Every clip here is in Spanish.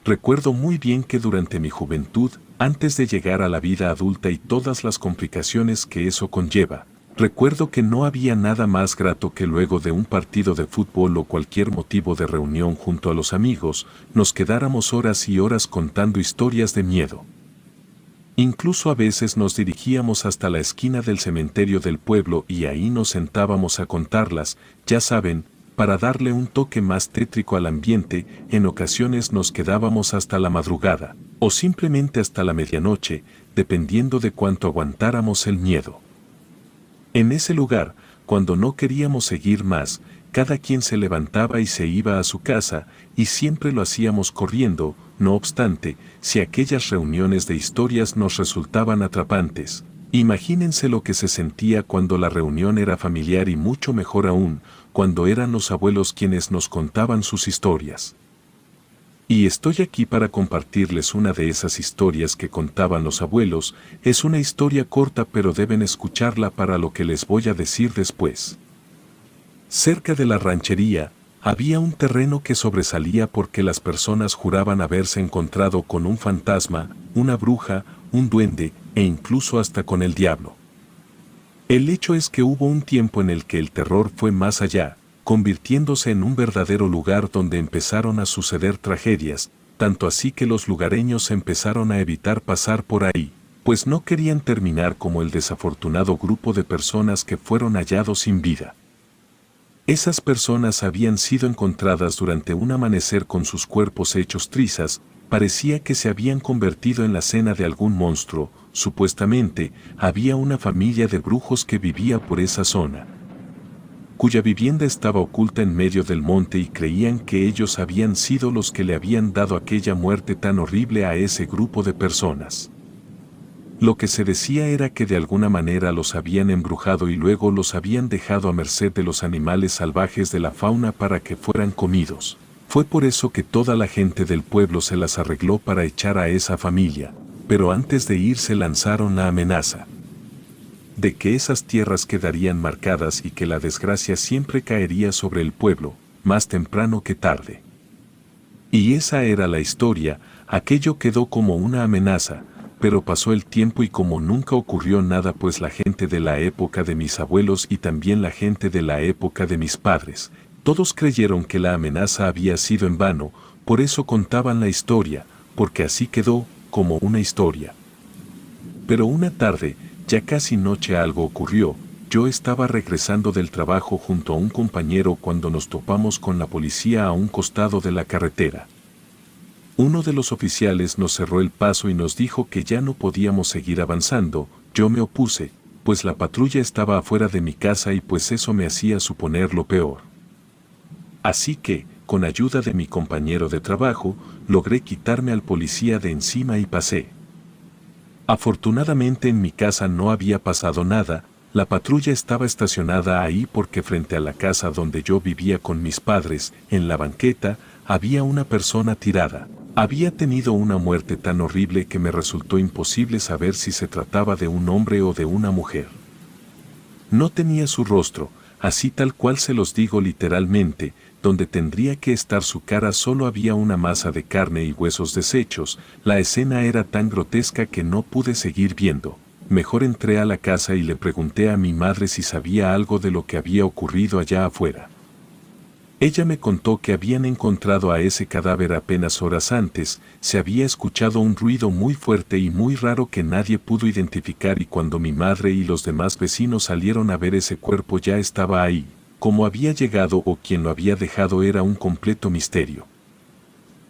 Recuerdo muy bien que durante mi juventud, antes de llegar a la vida adulta y todas las complicaciones que eso conlleva, recuerdo que no había nada más grato que luego de un partido de fútbol o cualquier motivo de reunión junto a los amigos, nos quedáramos horas y horas contando historias de miedo. Incluso a veces nos dirigíamos hasta la esquina del cementerio del pueblo y ahí nos sentábamos a contarlas, ya saben, para darle un toque más tétrico al ambiente. En ocasiones nos quedábamos hasta la madrugada, o simplemente hasta la medianoche, dependiendo de cuánto aguantáramos el miedo. En ese lugar, cuando no queríamos seguir más, cada quien se levantaba y se iba a su casa, y siempre lo hacíamos corriendo. No obstante, si aquellas reuniones de historias nos resultaban atrapantes, imagínense lo que se sentía cuando la reunión era familiar y mucho mejor aún, cuando eran los abuelos quienes nos contaban sus historias. Y estoy aquí para compartirles una de esas historias que contaban los abuelos. Es una historia corta, pero deben escucharla para lo que les voy a decir después. Cerca de la ranchería, había un terreno que sobresalía porque las personas juraban haberse encontrado con un fantasma, una bruja, un duende, e incluso hasta con el diablo. El hecho es que hubo un tiempo en el que el terror fue más allá, convirtiéndose en un verdadero lugar donde empezaron a suceder tragedias, tanto así que los lugareños empezaron a evitar pasar por ahí, pues no querían terminar como el desafortunado grupo de personas que fueron hallados sin vida. Esas personas habían sido encontradas durante un amanecer con sus cuerpos hechos trizas. Parecía que se habían convertido en la cena de algún monstruo. Supuestamente, había una familia de brujos que vivía por esa zona, cuya vivienda estaba oculta en medio del monte, y creían que ellos habían sido los que le habían dado aquella muerte tan horrible a ese grupo de personas. Lo que se decía era que de alguna manera los habían embrujado y luego los habían dejado a merced de los animales salvajes de la fauna para que fueran comidos. Fue por eso que toda la gente del pueblo se las arregló para echar a esa familia, pero antes de irse lanzaron la amenaza de que esas tierras quedarían marcadas y que la desgracia siempre caería sobre el pueblo, más temprano que tarde. Y esa era la historia. Aquello quedó como una amenaza, pero pasó el tiempo y como nunca ocurrió nada, pues la gente de la época de mis abuelos y también la gente de la época de mis padres, todos creyeron que la amenaza había sido en vano. Por eso contaban la historia, porque así quedó, como una historia. Pero una tarde, ya casi noche, algo ocurrió. Yo estaba regresando del trabajo junto a un compañero cuando nos topamos con la policía a un costado de la carretera. Uno de los oficiales nos cerró el paso y nos dijo que ya no podíamos seguir avanzando. Yo me opuse, pues la patrulla estaba afuera de mi casa y pues eso me hacía suponer lo peor. Así que, con ayuda de mi compañero de trabajo, logré quitarme al policía de encima y pasé. Afortunadamente en mi casa no había pasado nada. La patrulla estaba estacionada ahí porque frente a la casa donde yo vivía con mis padres, en la banqueta, había una persona tirada. Había tenido una muerte tan horrible que me resultó imposible saber si se trataba de un hombre o de una mujer. No tenía su rostro, así tal cual se los digo literalmente, donde tendría que estar su cara solo había una masa de carne y huesos deshechos. La escena era tan grotesca que no pude seguir viendo. Mejor entré a la casa y le pregunté a mi madre si sabía algo de lo que había ocurrido allá afuera. Ella me contó que habían encontrado a ese cadáver apenas horas antes. Se había escuchado un ruido muy fuerte y muy raro que nadie pudo identificar, y cuando mi madre y los demás vecinos salieron a ver ese cuerpo ya estaba ahí. Cómo había llegado o quién lo había dejado era un completo misterio.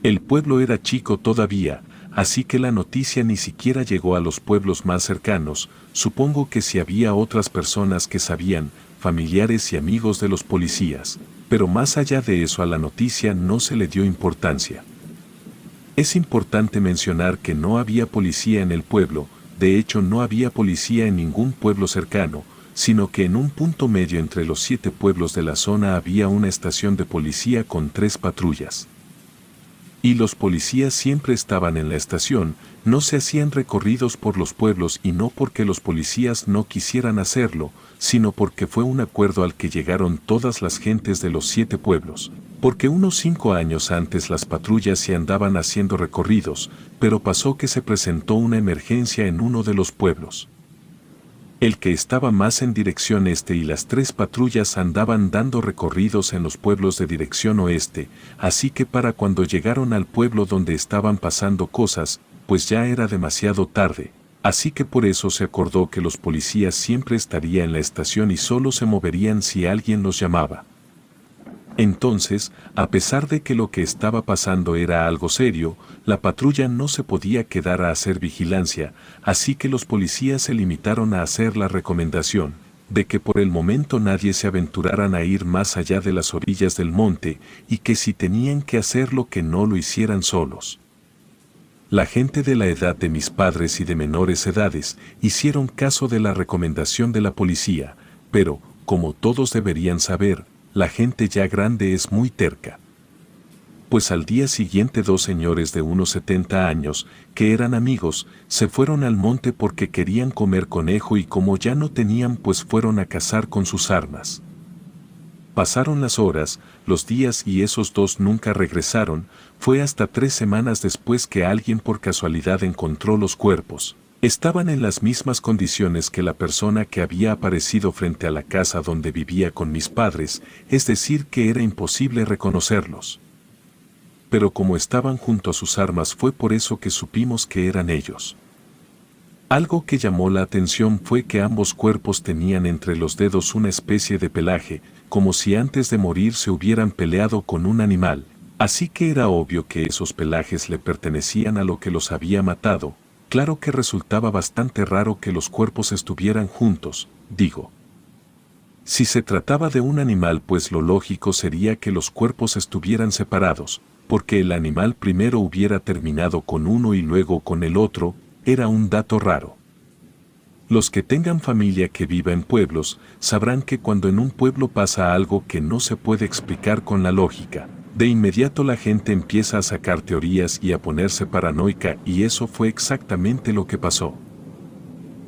El pueblo era chico todavía, así que la noticia ni siquiera llegó a los pueblos más cercanos. Supongo que si había otras personas que sabían, familiares y amigos de los policías, pero más allá de eso a la noticia no se le dio importancia. Es importante mencionar que no había policía en el pueblo. De hecho no había policía en ningún pueblo cercano, sino que en un punto medio entre los 7 pueblos de la zona había una estación de policía con 3 patrullas. Y los policías siempre estaban en la estación. No se hacían recorridos por los pueblos, y no porque los policías no quisieran hacerlo, sino porque fue un acuerdo al que llegaron todas las gentes de los 7 pueblos. Porque unos 5 años antes las patrullas se andaban haciendo recorridos, pero pasó que se presentó una emergencia en uno de los pueblos. El que estaba más en dirección este y las 3 patrullas andaban dando recorridos en los pueblos de dirección oeste, así que para cuando llegaron al pueblo donde estaban pasando cosas, pues ya era demasiado tarde, así que por eso se acordó que los policías siempre estarían en la estación y solo se moverían si alguien los llamaba. Entonces, a pesar de que lo que estaba pasando era algo serio, la patrulla no se podía quedar a hacer vigilancia, así que los policías se limitaron a hacer la recomendación de que por el momento nadie se aventuraran a ir más allá de las orillas del monte y que si tenían que hacerlo que no lo hicieran solos. La gente de la edad de mis padres y de menores edades hicieron caso de la recomendación de la policía, pero, como todos deberían saber, la gente ya grande es muy terca. Pues al día siguiente 2 señores de unos 70 años, que eran amigos, se fueron al monte porque querían comer conejo y como ya no tenían pues fueron a cazar con sus armas. Pasaron las horas, los días y esos 2 nunca regresaron, fue hasta 3 semanas después que alguien por casualidad encontró los cuerpos. Estaban en las mismas condiciones que la persona que había aparecido frente a la casa donde vivía con mis padres, es decir que era imposible reconocerlos. Pero como estaban junto a sus armas fue por eso que supimos que eran ellos. Algo que llamó la atención fue que ambos cuerpos tenían entre los dedos una especie de pelaje, como si antes de morir se hubieran peleado con un animal, así que era obvio que esos pelajes le pertenecían a lo que los había matado. Claro que resultaba bastante raro que los cuerpos estuvieran juntos, digo. Si se trataba de un animal pues lo lógico sería que los cuerpos estuvieran separados, porque el animal primero hubiera terminado con uno y luego con el otro, era un dato raro. Los que tengan familia que viva en pueblos, sabrán que cuando en un pueblo pasa algo que no se puede explicar con la lógica, de inmediato la gente empieza a sacar teorías y a ponerse paranoica y eso fue exactamente lo que pasó.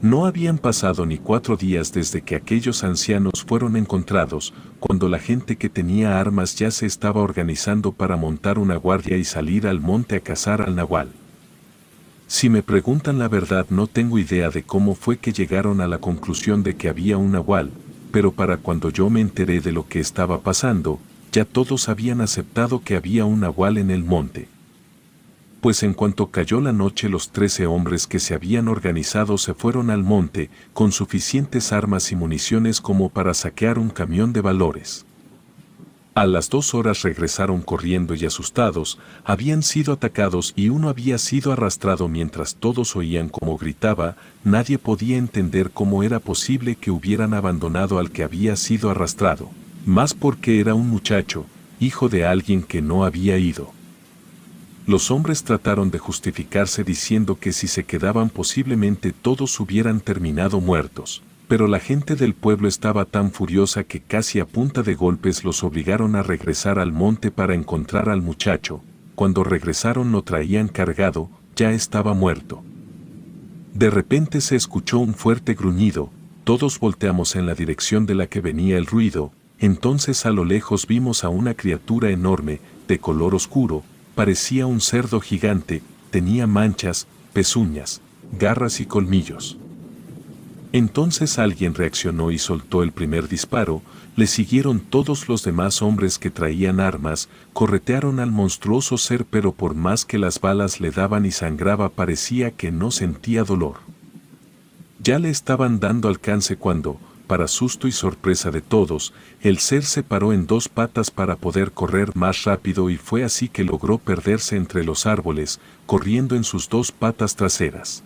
No habían pasado ni 4 días desde que aquellos ancianos fueron encontrados, cuando la gente que tenía armas ya se estaba organizando para montar una guardia y salir al monte a cazar al nahual. Si me preguntan la verdad no tengo idea de cómo fue que llegaron a la conclusión de que había un nahual, pero para cuando yo me enteré de lo que estaba pasando, ya todos habían aceptado que había un nahual en el monte. Pues en cuanto cayó la noche los 13 hombres que se habían organizado se fueron al monte, con suficientes armas y municiones como para saquear un camión de valores. A las 2 horas regresaron corriendo y asustados, habían sido atacados y uno había sido arrastrado mientras todos oían cómo gritaba, nadie podía entender cómo era posible que hubieran abandonado al que había sido arrastrado. Más porque era un muchacho, hijo de alguien que no había ido. Los hombres trataron de justificarse diciendo que si se quedaban posiblemente todos hubieran terminado muertos, pero la gente del pueblo estaba tan furiosa que casi a punta de golpes los obligaron a regresar al monte para encontrar al muchacho. Cuando regresaron lo traían cargado, ya estaba muerto. De repente se escuchó un fuerte gruñido, todos volteamos en la dirección de la que venía el ruido. Entonces a lo lejos vimos a una criatura enorme, de color oscuro, parecía un cerdo gigante, tenía manchas, pezuñas, garras y colmillos. Entonces alguien reaccionó y soltó el primer disparo, le siguieron todos los demás hombres que traían armas, corretearon al monstruoso ser pero por más que las balas le daban y sangraba parecía que no sentía dolor. Ya le estaban dando alcance cuando, para susto y sorpresa de todos, el ser se paró en 2 patas para poder correr más rápido y fue así que logró perderse entre los árboles, corriendo en sus 2 patas traseras.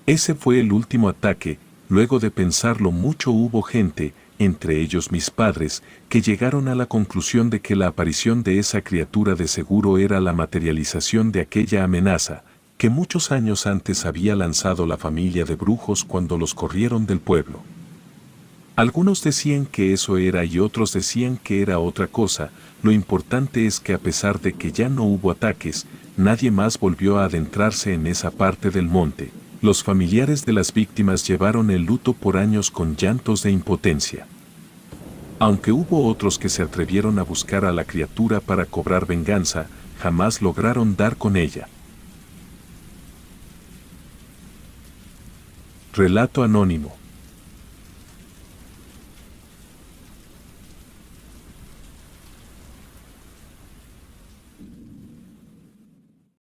Ese fue el último ataque. Luego de pensarlo mucho hubo gente, entre ellos mis padres, que llegaron a la conclusión de que la aparición de esa criatura de seguro era la materialización de aquella amenaza, que muchos años antes había lanzado la familia de brujos cuando los corrieron del pueblo. Algunos decían que eso era y otros decían que era otra cosa. Lo importante es que a pesar de que ya no hubo ataques, nadie más volvió a adentrarse en esa parte del monte. Los familiares de las víctimas llevaron el luto por años con llantos de impotencia. Aunque hubo otros que se atrevieron a buscar a la criatura para cobrar venganza, jamás lograron dar con ella. Relato anónimo.